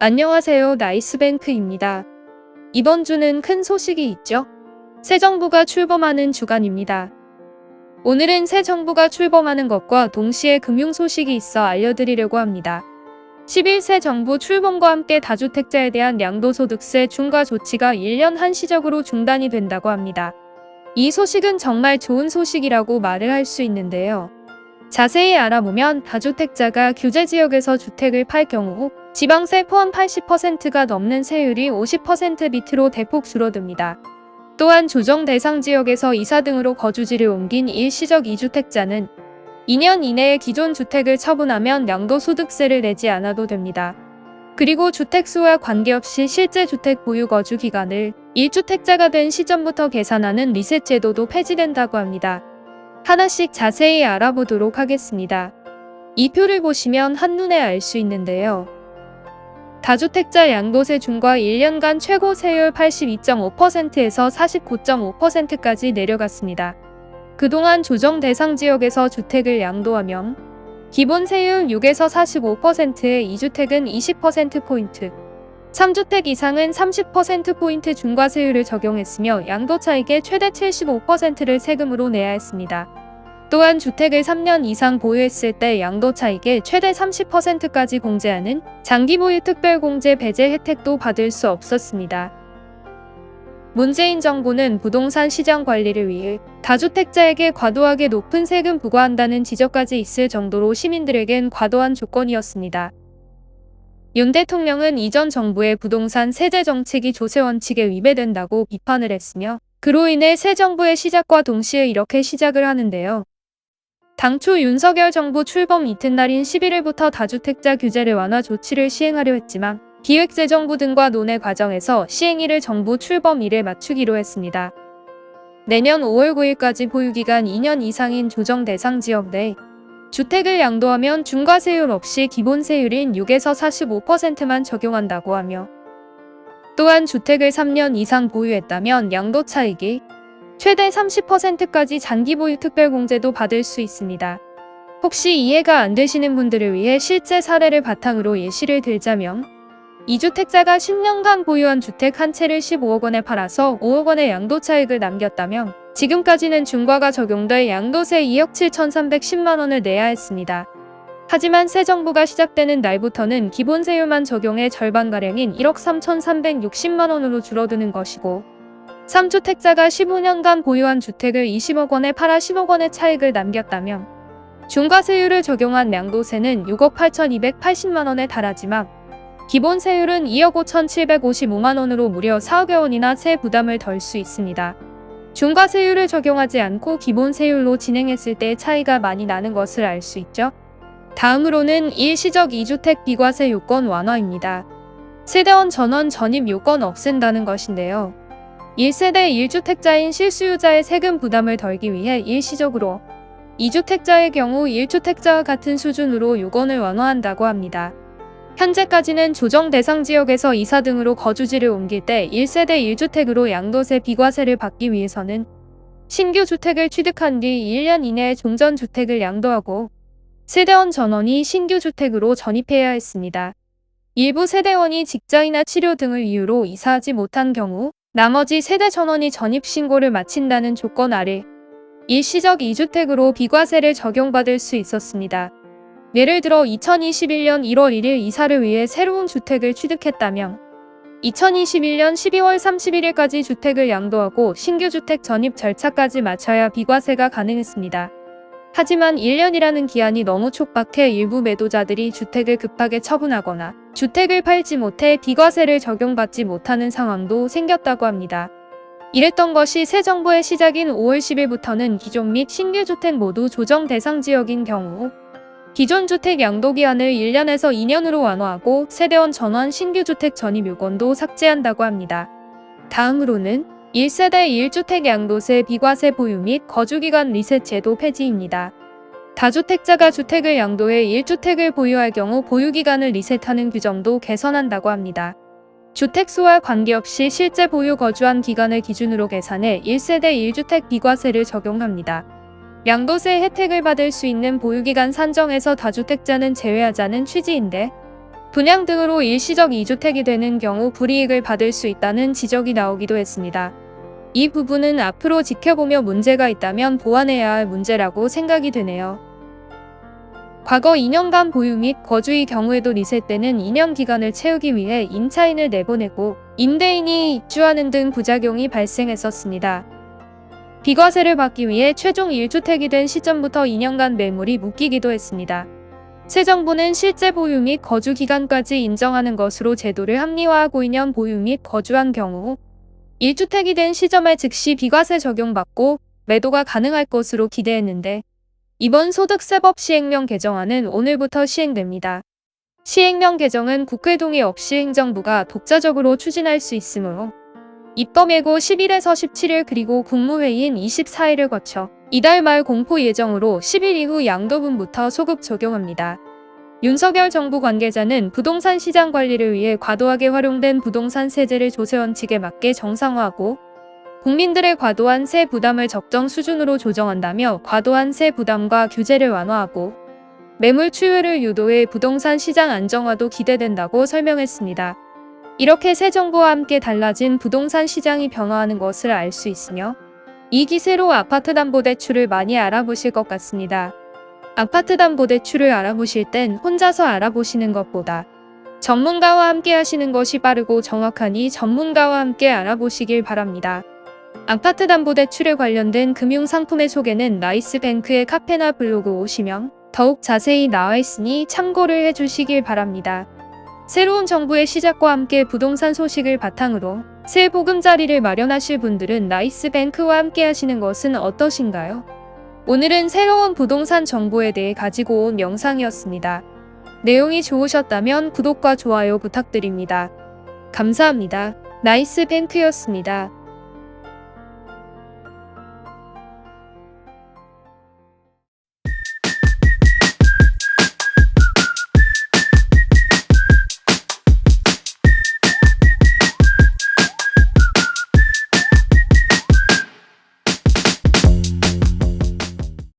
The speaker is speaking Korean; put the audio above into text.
안녕하세요. 나이스뱅크입니다. 이번 주는 큰 소식이 있죠? 새 정부가 출범하는 주간입니다. 오늘은 새 정부가 출범하는 것과 동시에 금융 소식이 있어 알려드리려고 합니다. 10일 새 정부 출범과 함께 다주택자에 대한 양도소득세 중과 조치가 1년 한시적으로 중단이 된다고 합니다. 이 소식은 정말 좋은 소식이라고 말을 할 수 있는데요. 자세히 알아보면 다주택자가 규제지역에서 주택을 팔 경우 지방세 포함 80%가 넘는 세율이 50% 밑으로 대폭 줄어듭니다. 또한 조정 대상 지역에서 이사 등으로 거주지를 옮긴 일시적 이주택자는 2년 이내에 기존 주택을 처분하면 양도소득세를 내지 않아도 됩니다. 그리고 주택수와 관계없이 실제 주택 보유 거주 기간을 1주택자가 된 시점부터 계산하는 리셋 제도도 폐지된다고 합니다. 하나씩 자세히 알아보도록 하겠습니다. 이 표를 보시면 한눈에 알 수 있는데요. 다주택자 양도세 중과 1년간 최고 세율 82.5%에서 49.5%까지 내려갔습니다. 그동안 조정 대상 지역에서 주택을 양도하면 기본 세율 6에서 45%의 2주택은 20%포인트, 3주택 이상은 30%포인트 중과세율을 적용했으며 양도 차익의 최대 75%를 세금으로 내야 했습니다. 또한 주택을 3년 이상 보유했을 때 양도 차익의 최대 30%까지 공제하는 장기 보유 특별공제 배제 혜택도 받을 수 없었습니다. 문재인 정부는 부동산 시장 관리를 위해 다주택자에게 과도하게 높은 세금 부과한다는 지적까지 있을 정도로 시민들에겐 과도한 조건이었습니다. 윤 대통령은 이전 정부의 부동산 세제 정책이 조세 원칙에 위배된다고 비판을 했으며 그로 인해 새 정부의 시작과 동시에 이렇게 시작을 하는데요. 당초 윤석열 정부 출범 이튿날인 11일부터 다주택자 규제를 완화 조치를 시행하려 했지만 기획재정부 등과 논의 과정에서 시행일을 정부 출범일에 맞추기로 했습니다. 내년 5월 9일까지 보유기간 2년 이상인 조정 대상 지역 내 주택을 양도하면 중과세율 없이 기본 세율인 6에서 45%만 적용한다고 하며 또한 주택을 3년 이상 보유했다면 양도 차익이 최대 30%까지 장기 보유 특별공제도 받을 수 있습니다. 혹시 이해가 안 되시는 분들을 위해 실제 사례를 바탕으로 예시를 들자면 2주택자가 10년간 보유한 주택 한 채를 15억 원에 팔아서 5억 원의 양도 차익을 남겼다면 지금까지는 중과가 적용돼 양도세 2억 7,310만 원을 내야 했습니다. 하지만 새 정부가 시작되는 날부터는 기본 세율만 적용해 절반가량인 1억 3,360만 원으로 줄어드는 것이고 3주택자가 15년간 보유한 주택을 20억 원에 팔아 10억 원의 차익을 남겼다면 중과세율을 적용한 양도세는 6억 8,280만 원에 달하지만 기본 세율은 2억 5,755만 원으로 무려 4억여 원이나 세 부담을 덜 수 있습니다. 중과세율을 적용하지 않고 기본 세율로 진행했을 때 차이가 많이 나는 것을 알 수 있죠. 다음으로는 일시적 2주택 비과세 요건 완화입니다. 세대원 전원 전입 요건 없앤다는 것인데요. 1세대 1주택자인 실수요자의 세금 부담을 덜기 위해 일시적으로 2주택자의 경우 1주택자와 같은 수준으로 요건을 완화한다고 합니다. 현재까지는 조정 대상 지역에서 이사 등으로 거주지를 옮길 때 1세대 1주택으로 양도세 비과세를 받기 위해서는 신규 주택을 취득한 뒤 1년 이내에 종전주택을 양도하고 세대원 전원이 신규 주택으로 전입해야 했습니다. 일부 세대원이 직장이나 치료 등을 이유로 이사하지 못한 경우 나머지 세대 전원이 전입신고를 마친다는 조건 아래 일시적 2주택으로 비과세를 적용받을 수 있었습니다. 예를 들어 2021년 1월 1일 이사를 위해 새로운 주택을 취득했다면 2021년 12월 31일까지 주택을 양도하고 신규 주택 전입 절차까지 마쳐야 비과세가 가능했습니다. 하지만 1년이라는 기한이 너무 촉박해 일부 매도자들이 주택을 급하게 처분하거나 주택을 팔지 못해 비과세를 적용받지 못하는 상황도 생겼다고 합니다. 이랬던 것이 새 정부의 시작인 5월 10일부터는 기존 및 신규 주택 모두 조정 대상 지역인 경우 기존 주택 양도 기한을 1년에서 2년으로 완화하고 세대원 전원 신규 주택 전입 요건도 삭제한다고 합니다. 다음으로는 1세대 1주택 양도세 비과세 보유 및 거주기간 리셋 제도 폐지입니다. 다주택자가 주택을 양도해 1주택을 보유할 경우 보유기간을 리셋하는 규정도 개선한다고 합니다. 주택수와 관계없이 실제 보유 거주한 기간을 기준으로 계산해 1세대 1주택 비과세를 적용합니다. 양도세 혜택을 받을 수 있는 보유기간 산정에서 다주택자는 제외하자는 취지인데 분양 등으로 일시적 2주택이 되는 경우 불이익을 받을 수 있다는 지적이 나오기도 했습니다. 이 부분은 앞으로 지켜보며 문제가 있다면 보완해야 할 문제라고 생각이 되네요. 과거 2년간 보유 및 거주의 경우에도 리세 때는 2년 기간을 채우기 위해 임차인을 내보내고 임대인이 입주하는 등 부작용이 발생했었습니다. 비과세를 받기 위해 최종 1주택이 된 시점부터 2년간 매물이 묶이기도 했습니다. 새 정부는 실제 보유 및 거주 기간까지 인정하는 것으로 제도를 합리화하고 2년 보유 및 거주한 경우 1주택이 된 시점에 즉시 비과세 적용받고 매도가 가능할 것으로 기대했는데 이번 소득세법 시행령 개정안은 오늘부터 시행됩니다. 시행령 개정은 국회 동의 없이 행정부가 독자적으로 추진할 수 있으므로 입법 예고 10일에서 17일 그리고 국무회의인 24일을 거쳐 이달 말 공포 예정으로 10일 이후 양도분부터 소급 적용합니다. 윤석열 정부 관계자는 부동산 시장 관리를 위해 과도하게 활용된 부동산 세제를 조세 원칙에 맞게 정상화하고 국민들의 과도한 세 부담을 적정 수준으로 조정한다며 과도한 세 부담과 규제를 완화하고 매물 추이를 유도해 부동산 시장 안정화도 기대된다고 설명했습니다. 이렇게 새 정부와 함께 달라진 부동산 시장이 변화하는 것을 알 수 있으며 이 기세로 아파트담보대출을 많이 알아보실 것 같습니다. 아파트담보대출을 알아보실 땐 혼자서 알아보시는 것보다 전문가와 함께 하시는 것이 빠르고 정확하니 전문가와 함께 알아보시길 바랍니다. 아파트담보대출에 관련된 금융상품의 소개는 나이스뱅크의 카페나 블로그 오시면 더욱 자세히 나와 있으니 참고를 해주시길 바랍니다. 새로운 정부의 시작과 함께 부동산 소식을 바탕으로 새 보금자리를 마련하실 분들은 나이스뱅크와 함께 하시는 것은 어떠신가요? 오늘은 새로운 부동산 정보에 대해 가지고 온 영상이었습니다. 내용이 좋으셨다면 구독과 좋아요 부탁드립니다. 감사합니다. 나이스뱅크였습니다.